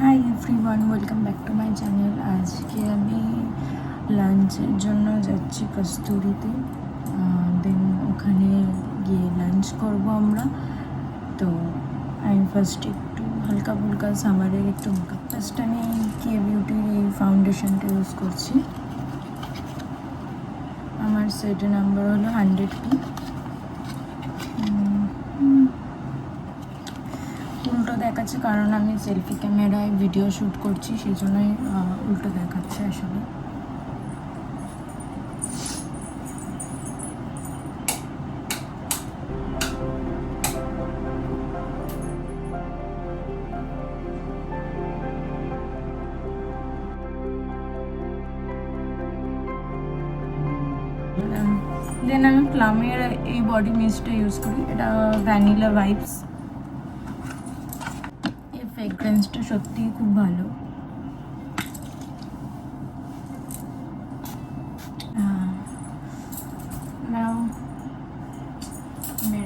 Hi everyone, welcome back to my channel. আজকে আমি লাঞ্চের জন্য যাচ্ছি কস্তুরিতে। দেন ওখানে গিয়ে লাঞ্চ করব আমরা। তো আমি ফার্স্ট একটু হালকা ফুলকা সামারের একটু মেকআপ। ফার্স্ট আমি কে বিউটির এই ফাউন্ডেশনটা ইউজ করছি। আমার সেট নাম্বার হলো 100p। উল্টো দেখাচ্ছে কারণ আমি সেলফি ক্যামেরায় ভিডিও শ্যুট করছি, সেই জন্যই উল্টো দেখাচ্ছে আসলে। দেন আমি প্লামের এই বডি মিস্টটা ইউজ করি, এটা ভ্যানিলা ভাইবস। এই ফ্রেগ্রেন্সটা সত্যিই খুব ভালো। নাও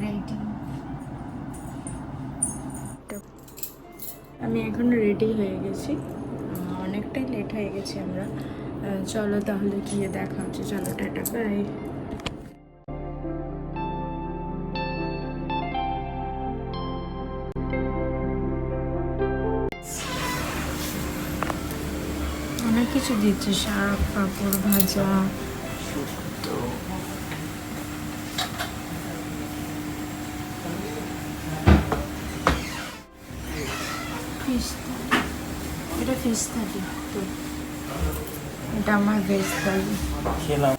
রেডি। আমি এখন রেডি হয়ে গেছি, অনেকটাই লেট হয়ে গেছি আমরা। চলো তাহলে গিয়ে দেখা হচ্ছে। চলো, টাটা, বাই। অনেক কিছু দিচ্ছে, শাক, পাঁপড় ভাজা, শুক্তো। ফিশ থালি, এটা ফিশ থালি। তো এটা আমার ভেজ থালি। খেলাম।